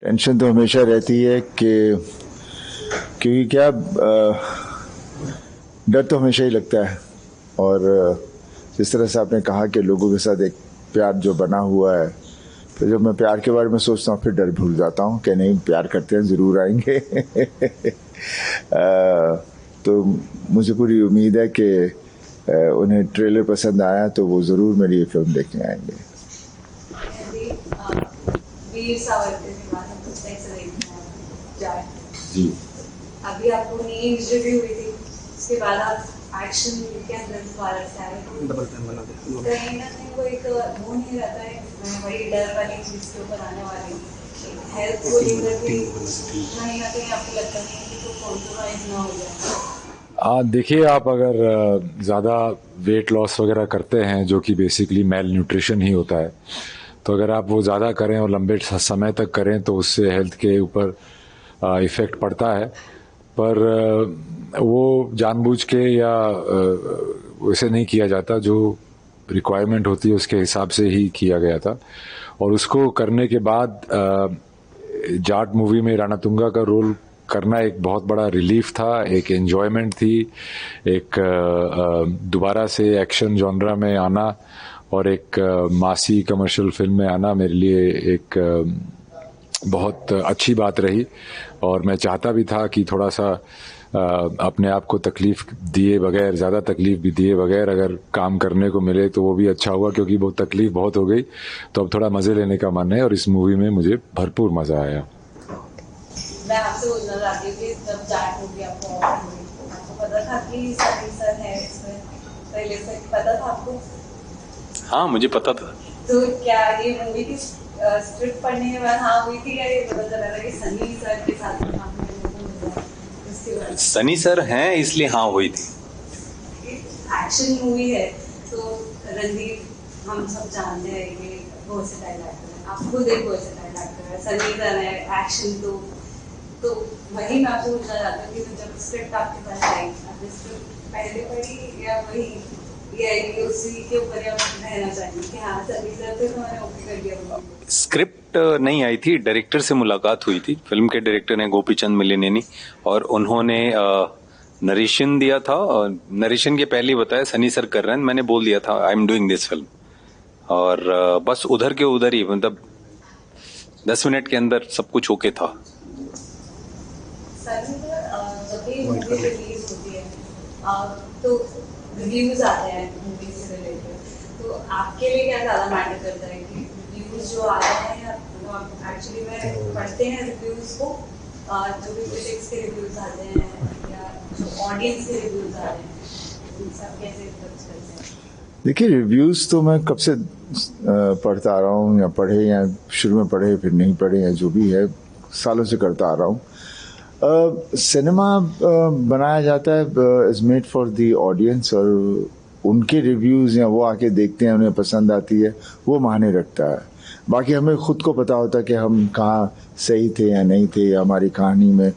Tension तो हमेशा रहती है कि क्योंकि क्या डर तो हमेशा ही लगता है। और जिस तरह से आपने कहा कि लोगों के साथ एक प्यार जो बना हुआ है, तो जब मैं प्यार के बारे में सोचता हूँ फिर डर भूल जाता हूँ कि नहीं, प्यार करते हैं, ज़रूर आएंगे। तो मुझे पूरी उम्मीद है कि उन्हें ट्रेलर पसंद आया तो वो ज़रूर मेरी ये फिल्म देखने आएंगे। वीर सावरकर के बाद हम कुछ ऐसा देखना जाए जी, अभी आपको नई रिव्यू हुई थी, उसके बाद आप एक्शन के अंदर दोबारा से आए तो कहीं ना कहीं वो एक वो नहीं रहता है, मैं वही डर वाली चीज़ के ऊपर आने वाली हेल्थ को लेकर भी कहीं ना कहीं आपको लगता है कि तो कॉम्प्रोमाइज ना हो जाए। देखिए, आप अगर ज़्यादा वेट लॉस वगैरह करते हैं जो कि बेसिकली मेल न्यूट्रिशन ही होता है, तो अगर आप वो ज़्यादा करें और लंबे समय तक करें तो उससे हेल्थ के ऊपर इफ़ेक्ट पड़ता है। पर वो जानबूझ के या वैसे नहीं किया जाता, जो रिक्वायरमेंट होती है उसके हिसाब से ही किया गया था। और उसको करने के बाद जाट मूवी में राणातुंगा का रोल करना एक बहुत बड़ा रिलीफ था, एक एन्जॉयमेंट थी, एक दोबारा से एक्शन जॉनरा में आना और एक मासी कमर्शियल फिल्म में आना मेरे लिए एक बहुत अच्छी बात रही। और मैं चाहता भी था कि थोड़ा सा अपने आप को तकलीफ दिए बगैर, ज़्यादा तकलीफ भी दिए बगैर अगर काम करने को मिले तो वो भी अच्छा हुआ, क्योंकि वो तकलीफ बहुत हो गई। तो अब थोड़ा मज़े लेने का मन है और इस मूवी में मुझे भरपूर मज़ा आया। मैं आपसे बोलना चाहती हूँ कि जब जाट मूवी आपको पता था कि सनी सर है इसमें, पहले से पता था आपको? हाँ, मुझे पता था। तो क्या ये मूवी की स्क्रिप्ट पढ़ने के बाद हाँ हुई थी, क्या ये पता चला था कि सनी सर के साथ काम करने को मिला उसके बाद? सनी सर हैं इसलिए हाँ हुई थी। एक्शन मूवी है तो रणदीप हम सब जानते हैं कि वर्सेटाइल एक्टर है, आप खुद एक वर्सेटाइल एक्टर है, सनी सर है एक्शन तो वही मैं आपसे पूछना चाहती हूँ कि जब स्क्रिप्ट आपके पास आई, आपने स्क्रिप्ट पहले पढ़ी या वही ये कि उसी के ऊपर आप रहना चाहिए कि हाँ सनी सर थे तो मैंने ओके कर दिया? स्क्रिप्ट नहीं आई थी, डायरेक्टर से मुलाकात हुई थी। फिल्म के डायरेक्टर हैं गोपीचंद मिलिनेनी, और उन्होंने नरेशन दिया था। नरेशन के पहले बताया सनी सर कर रहे हैं, मैंने बोल दिया था I am doing this film. और बस उधर के उधर ही, मतलब 10 मिनट के अंदर सब कुछ ओके था। जब भी मूवी रिलीज होती है तो रिव्यूज आते हैं मूवी से रिलेटेड, तो आपके लिए क्या ज़्यादा मैटर करता है कि रिव्यूज जो आते हैं एक्चुअली में पढ़ते हैं रिव्यूज को, जो भी क्रिटिक्स के रिव्यूज आते हैं या जो ऑडियंस के रिव्यूज आते हैं, उन सब कैसे जज करते हैं? देखिए, रिव्यूज़ तो मैं कब से पढ़ता आ रहा हूँ, या पढ़े या शुरू में पढ़े फिर नहीं पढ़े, या जो भी है सालों से करता आ रहा हूँ। सिनेमा बनाया जाता है, is made for the audience, और उनके रिव्यूज़ या वो आके देखते हैं, उन्हें पसंद आती है, वो मायने रखता है। बाकी हमें खुद को पता होता है कि हम कहाँ सही थे या नहीं थे, या हमारी कहानी में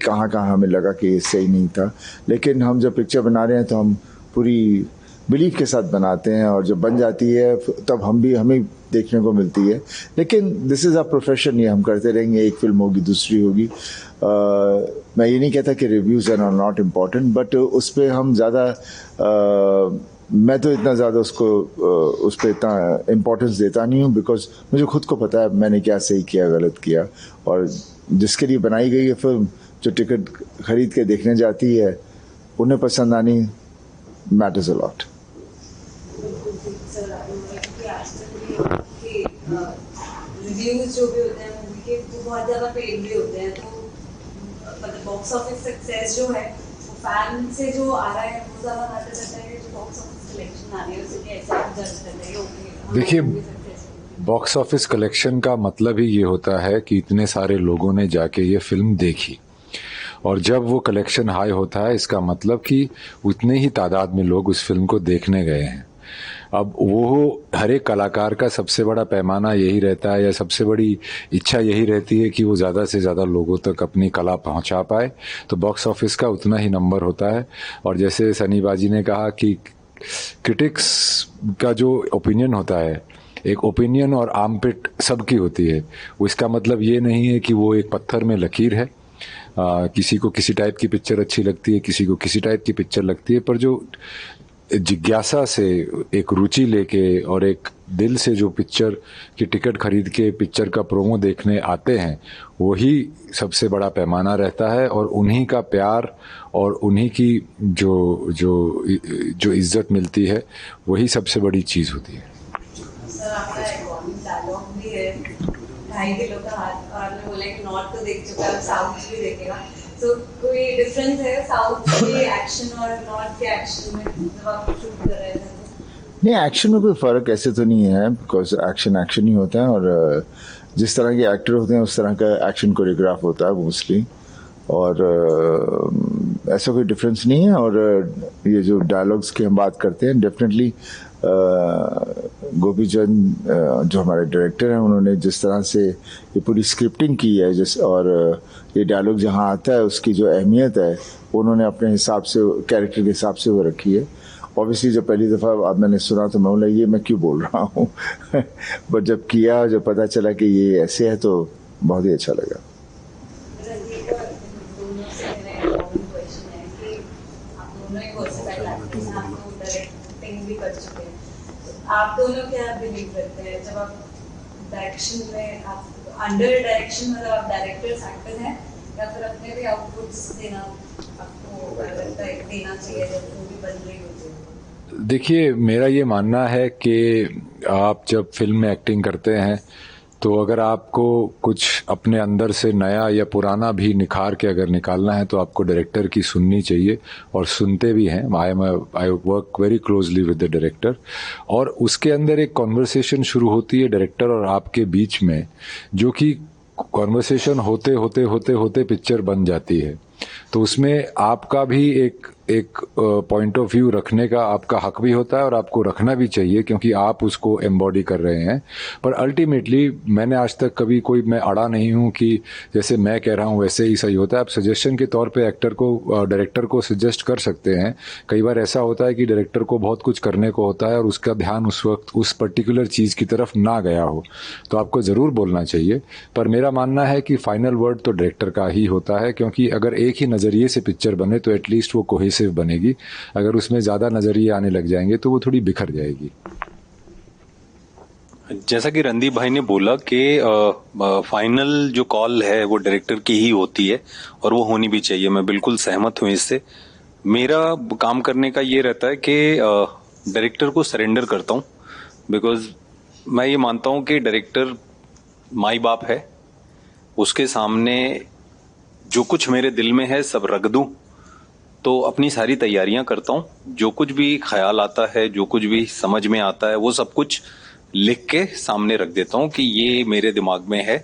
कहाँ कहाँ हमें लगा कि ये सही नहीं था। लेकिन हम जब पिक्चर बना रहे हैं तो हम पूरी बिलीफ के साथ बनाते हैं, और जब बन जाती है तब हमें देखने को मिलती है। लेकिन दिस इज़ अ प्रोफेशन, ये हम करते रहेंगे, एक फिल्म होगी दूसरी होगी। मैं ये नहीं कहता कि reviews are not important, but उस पर हम ज़्यादा मैं तो इतना ज़्यादा उस पर इतना इम्पोर्टेंस देता नहीं हूँ, बिकॉज मुझे खुद को पता है मैंने क्या सही किया गलत किया। और जिसके लिए बनाई गई है फिल्म, जो टिकट खरीद के देखने जाती है, उन्हें पसंद आनी मैटर्स अ लॉट। रिव्यूज जो भी होते हैं मूवी के वो बहुत ज़्यादा पेड भी होते हैं, तो मतलब बॉक्स ऑफिस सक्सेस जो है वो फैन से जो आ रहा है वो ज़्यादा मैटर करता है कि जो बॉक्स ऑफिस कलेक्शन आ रही है उसे कैसे जज करते हैं? ओके, देखिए, बॉक्स ऑफिस कलेक्शन का मतलब ही ये होता है कि इतने सारे लोगों ने जाके ये फिल्म देखी, और जब वो कलेक्शन हाई होता है इसका मतलब कि उतने ही तादाद में लोग उस फिल्म को देखने गए हैं। अब वो हर एक कलाकार का सबसे बड़ा पैमाना यही रहता है, या सबसे बड़ी इच्छा यही रहती है कि वो ज़्यादा से ज़्यादा लोगों तक अपनी कला पहुंचा पाए, तो बॉक्स ऑफिस का उतना ही नंबर होता है। और जैसे सनी बाजी ने कहा कि क्रिटिक्स का जो ओपिनियन होता है एक ओपिनियन और आर्मपिट सबकी होती है। वो इसका मतलब ये नहीं है कि वो एक पत्थर में लकीर है। किसी को किसी टाइप की पिक्चर अच्छी लगती है, किसी को किसी टाइप की पिक्चर लगती है, पर जो जिज्ञासा से एक रुचि लेके और एक दिल से जो पिक्चर की टिकट खरीद के पिक्चर का प्रोमो देखने आते हैं, वही सबसे बड़ा पैमाना रहता है। और उन्हीं का प्यार और उन्हीं की जो जो जो इज्जत मिलती है, वही सबसे बड़ी चीज़ होती है। सर, आपका एक डायलॉग भी है, 2.5 किलो का हाथ, और आपने बोला कि नॉर्थ तो देख चुका है, साउथ भी देखेगा, तो कोई डिफरेंस है साउथ के एक्शन और नॉर्थ के एक्शन में जब आप शूट कर रहे थे? नहीं, एक्शन में कोई फ़र्क ऐसे तो नहीं है, बिकॉज एक्शन एक्शन ही होता है, और जिस तरह के एक्टर होते हैं उस तरह का एक्शन कोरियोग्राफ होता है मोस्टली, और ऐसा कोई डिफरेंस नहीं है। और ये जो डायलॉग्स की हम बात करते हैं, डेफिनेटली गोपी चंद जो हमारे डायरेक्टर हैं, उन्होंने जिस तरह से ये पूरी स्क्रिप्टिंग की है, और ये डायलॉग जहाँ आता है उसकी जो अहमियत है उन्होंने अपने हिसाब से, कैरेक्टर के हिसाब से वो रखी है। ऑब्वियसली जब पहली दफ़ा अब मैंने सुना तो मैं बोला ये मैं क्यों बोल रहा हूँ बट जब किया, जब पता चला कि ये ऐसे है, तो बहुत ही अच्छा लगा। आप दोनों क्या बिलीव करते हैं जब आप डायरेक्शन में, आप अंडर डायरेक्शन, मतलब आप डायरेक्टर्स एक्टर हैं, या फिर अपने भी आउटपुट्स देना आपको लगता है देना चाहिए जब मूवी बन रही होती है? देखिए, मेरा ये मानना है कि आप जब फिल्म में एक्टिंग करते हैं तो अगर आपको कुछ अपने अंदर से नया या पुराना भी निखार के अगर निकालना है तो आपको डायरेक्टर की सुननी चाहिए, और सुनते भी हैं। I work very closely with the director, और उसके अंदर एक कॉन्वर्सेशन शुरू होती है डायरेक्टर और आपके बीच में, जो कि कॉन्वर्सेशन होते होते होते होते पिक्चर बन जाती है। तो उसमें आपका भी एक पॉइंट ऑफ व्यू रखने का आपका हक भी होता है, और आपको रखना भी चाहिए, क्योंकि आप उसको एम्बॉडी कर रहे हैं। पर अल्टीमेटली मैंने आज तक कभी कोई, मैं अड़ा नहीं हूं कि जैसे मैं कह रहा हूं वैसे ही सही होता है। आप सजेशन के तौर पे एक्टर को, डायरेक्टर को सजेस्ट कर सकते हैं। कई बार ऐसा होता है कि डायरेक्टर को बहुत कुछ करने को होता है और उसका ध्यान उस वक्त उस पर्टिकुलर चीज़ की तरफ ना गया हो, तो आपको ज़रूर बोलना चाहिए। पर मेरा मानना है कि फाइनल वर्ड तो डायरेक्टर का ही होता है, क्योंकि अगर एक ही नज़रिए से पिक्चर बने तो एटलीस्ट वो कोहेसिव बनेगी। अगर उसमें ज्यादा नजरिए आने लग जाएंगे तो वो थोड़ी बिखर जाएगी। जैसा कि रणदीप भाई ने बोला कि फाइनल जो कॉल है वो डायरेक्टर की ही होती है, और वो होनी भी चाहिए। मैं बिल्कुल सहमत हूं इससे। मेरा काम करने का ये रहता है कि डायरेक्टर को सरेंडर करता हूं, बिकॉज मैं ये मानता हूं कि डायरेक्टर माई बाप है, उसके सामने जो कुछ मेरे दिल में है सब रख दूं, तो अपनी सारी तैयारियां करता हूं। जो कुछ भी ख्याल आता है, जो कुछ भी समझ में आता है, वो सब कुछ लिख के सामने रख देता हूं कि ये मेरे दिमाग में है,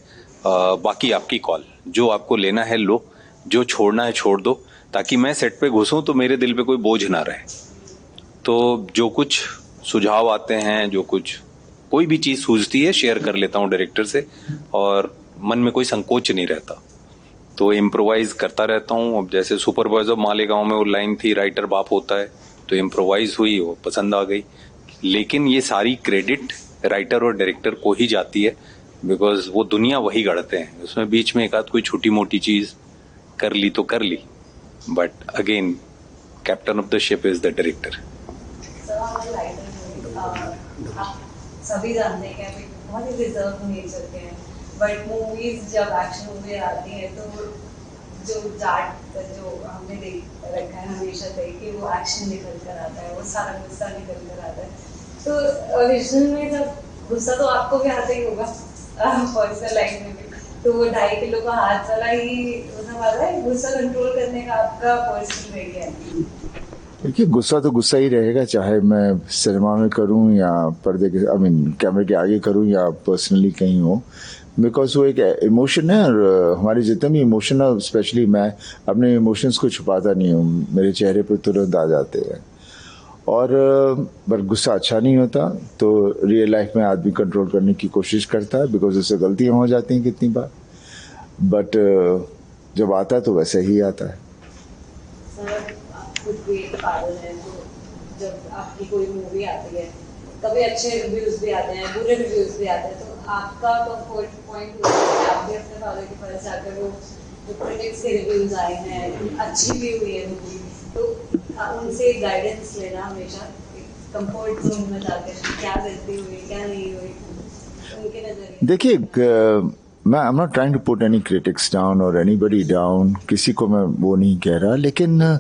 बाकी आपकी कॉल, जो आपको लेना है लो, जो छोड़ना है छोड़ दो, ताकि मैं सेट पे घुसूं तो मेरे दिल पे कोई बोझ ना रहे। तो जो कुछ सुझाव आते हैं, जो कुछ कोई भी चीज सूझती है, शेयर कर लेता हूं डायरेक्टर से, और मन में कोई संकोच नहीं रहता, तो इम्प्रोवाइज करता रहता हूँ। अब जैसे सुपरवाइजर मालेगांव में वो लाइन थी, राइटर बाप होता है, तो इम्प्रोवाइज हुई, वो पसंद आ गई। लेकिन ये सारी क्रेडिट राइटर और डायरेक्टर को ही जाती है, बिकॉज वो दुनिया वही गढ़ते हैं। उसमें बीच में एक आध कोई छोटी मोटी चीज कर ली तो कर ली, but again captain of the ship is the director. सभी जानते हैं कि बहुत ही रिजर्व नेचर के हैं, बट मूवीज जब एक्शन मूवी आती है तो जो जाट जो हमने देख रखा है हमेशा से कि वो एक्शन निकल कर आता है, वो सारा गुस्सा निकल कर आता है। तो ओरिजिनल में जब गुस्सा तो आपको भी आता ही होगा, पर्सनल लाइफ में भी, तो वो 2.5 किलो का हाथ वाला ही होने वाला है। गुस्सा कंट्रोल करने का आपका पर्सनल वे क्या है? देखिए, गुस्सा तो गुस्सा ही रहेगा, चाहे मैं सिनेमा में करूं या पर्दे के, कैमरे के आगे करूं या पर्सनली कहीं हो, बिकॉज वो एक इमोशन है। और हमारे जितने भी इमोशन है, स्पेशली मैं अपने इमोशंस को छुपाता नहीं हूँ, मेरे चेहरे पर तुरंत आ जाते हैं। और पर गुस्सा अच्छा नहीं होता, तो रियल लाइफ में आदमी कंट्रोल करने की कोशिश करता है, बिकॉज उससे गलतियाँ हो जाती हैं कितनी बार, बट जब आता है तो वैसे ही आता है। सर, आप खुद भी एक फादर हैं, तो जब आपकी कोई मूवी आती है कभी अच्छे रिव्यूज भी आते हैं, बुरे रिव्यूज भी आते हैं, तो आपका कंफर्ट पॉइंट होता है कि आप भी अपने फादर के पास जाकर वो जो क्रिटिक्स के रिव्यूज आए हैं, अच्छी भी हुई है मूवी, तो उनसे गाइडेंस लेना हमेशा कंफर्ट जोन में जाकर क्या गलती हुई क्या नहीं हुई उनके नजरिए। देखिए, मैं I am not trying to put any critics down और एनीबडी डाउन, किसी को मैं वो नहीं कह रहा, लेकिन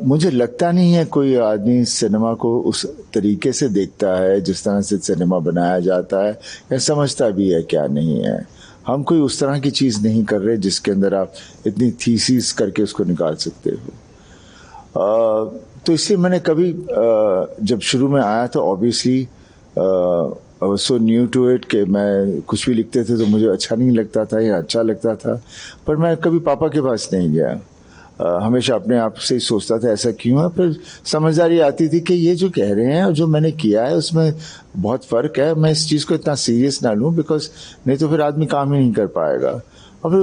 मुझे लगता नहीं है कोई आदमी सिनेमा को उस तरीके से देखता है जिस तरह से सिनेमा बनाया जाता है, या समझता भी है क्या नहीं है। हम कोई उस तरह की चीज़ नहीं कर रहे जिसके अंदर आप इतनी थीसिस करके उसको निकाल सकते हो। तो इसलिए मैंने कभी जब शुरू में आया तो obviously so new to it कि मैं कुछ भी लिखते थे तो मुझे अच्छा नहीं लगता था या अच्छा लगता था, पर मैं कभी पापा के पास नहीं गया। हमेशा अपने आप से ही सोचता था ऐसा क्यों है, फिर समझदारी आती थी कि ये जो कह रहे हैं और जो मैंने किया है उसमें बहुत फ़र्क है, मैं इस चीज़ को इतना सीरियस ना लूँ, बिकॉज नहीं तो फिर आदमी काम ही नहीं कर पाएगा। और फिर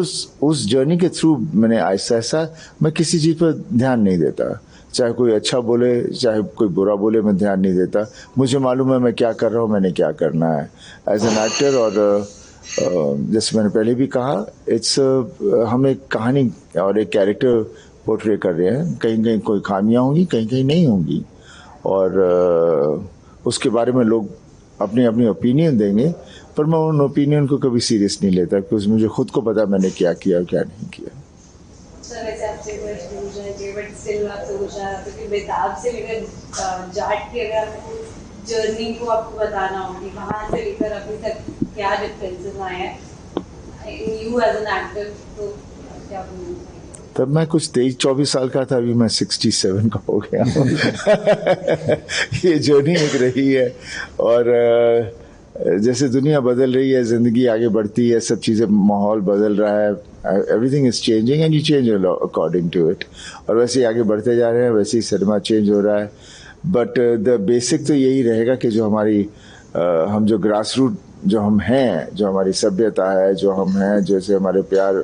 उस जर्नी के थ्रू मैंने ऐसा ऐसा मैं किसी चीज़ पर ध्यान नहीं देता, चाहे कोई अच्छा बोले चाहे कोई बुरा बोले, मैं ध्यान नहीं देता। मुझे मालूम है मैं क्या कर रहा हूँ, मैंने क्या करना है एज एन एक्टर। और जैसे मैंने पहले भी कहा, हम एक कहानी और एक कैरेक्टर पोर्ट्रे कर रहे हैं, कहीं कहीं कोई खामियां होंगी, कहीं कहीं नहीं होंगी, और उसके बारे में लोग अपनी अपनी ओपिनियन देंगे, पर मैं उन ओपिनियन को कभी सीरियस नहीं लेता, क्योंकि मुझे खुद को पता मैंने क्या किया और क्या नहीं किया। सर वैसे आपसे क्वेश्चन पूछा है बट स्टिल आपसे पूछा है क्योंकि बेताब से लेकर जाट की अगर आपको जर्नी को आपको बताना हो कि वहाँ से लेकर अभी तक क्या डिफरेंसेस आए हैं यू एज एन एक्टर, तो क्या बोलूँ? तब मैं कुछ 23-24 साल का था, अभी मैं 67 का हो गया हूँ। ये जर्नी एक रही है, और जैसे दुनिया बदल रही है, ज़िंदगी आगे बढ़ती है, सब चीज़ें, माहौल बदल रहा है, everything is changing and you change according to it, और वैसे ही आगे बढ़ते जा रहे हैं, वैसे ही सिनेमा चेंज हो रहा है। बट द बेसिक तो यही रहेगा कि जो हमारी हम जो ग्रास रूट जो हम हैं, जो हमारी सभ्यता है, जो हम हैं, जैसे हमारे प्यार,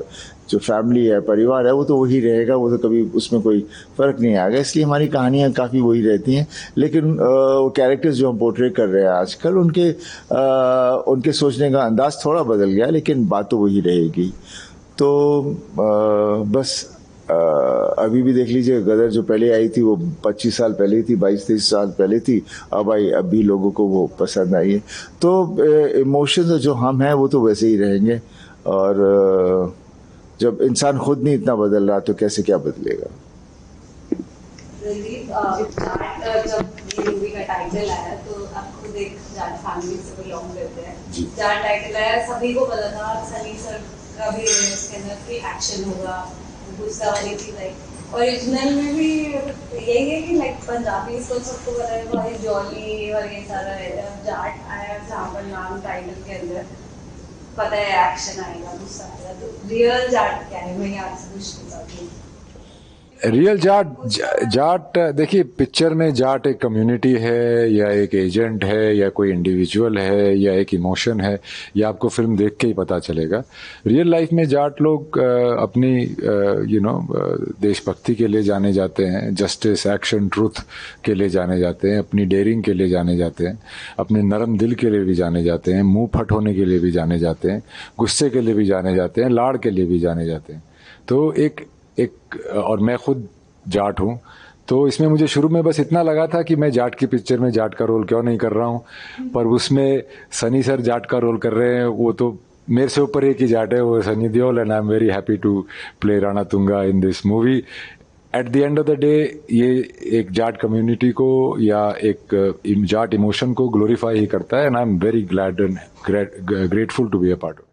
जो फैमिली है, परिवार है, वो तो वही रहेगा, वो तो कभी उसमें कोई फ़र्क नहीं आएगा। इसलिए हमारी कहानियाँ काफ़ी वही रहती हैं, लेकिन वो कैरेक्टर्स जो हम पोर्ट्रे कर रहे हैं आजकल, उनके सोचने का अंदाज़ थोड़ा बदल गया, लेकिन बात तो वही रहेगी। तो बस अभी भी देख लीजिए, गदर जो पहले आई थी वो 25 साल पहले थी, 22-23 साल पहले थी, अब भी लोगों को वो पसंद आई है। तो इमोशंस जो हम हैं वो तो वैसे ही रहेंगे, और जब इंसान खुद नहीं इतना बदल रहा तो कैसे क्या बदलेगा। जब ये मूवी का टाइटल आया तो आप खुद एक जाट फैमिली से बिलोंग करते हैं, जाट टाइटल आया, सभी को पता था सनी सर का भी इसके अंदर कि एक्शन होगा, गुस्सा वाली थी, लाइक ओरिजिनल में भी यही है कि लाइक पंजाबी तो सबको पता है भाई जॉली और ये सारा है, जाट आया जहाँ पर नाम टाइटल के अंदर पता है एक्शन आएगा, गुस्सा आएगा, तो रियल जाट क्या है, मैं आपसे पूछना चाहती हूँ। रियल जाट देखिए, पिक्चर में जाट एक कम्युनिटी है या एक एजेंट है या कोई इंडिविजुअल है या एक इमोशन है, या आपको फिल्म देख के ही पता चलेगा। रियल लाइफ में जाट लोग अपनी देशभक्ति के लिए जाने जाते हैं, जस्टिस, एक्शन, ट्रूथ के लिए जाने जाते हैं, अपनी डेयरिंग के लिए जाने जाते हैं, अपने नरम दिल के लिए भी जाने जाते हैं, मुंह फट होने के लिए भी जाने जाते हैं, गुस्से के लिए भी जाने जाते हैं, लाड़ के लिए भी जाने जाते हैं। तो एक और मैं खुद जाट हूँ, तो इसमें मुझे शुरू में बस इतना लगा था कि मैं जाट की पिक्चर में जाट का रोल क्यों नहीं कर रहा हूँ, पर उसमें सनी सर जाट का रोल कर रहे हैं, वो तो मेरे से ऊपर एक ही जाट है, वो Sunny Deol, and I am very happy to play Rana Tunga in this movie. At the end of the day ये एक जाट कम्युनिटी को या एक जाट इमोशन को ग्लोरीफाई ही करता है, and I am very glad and grateful to be a part of.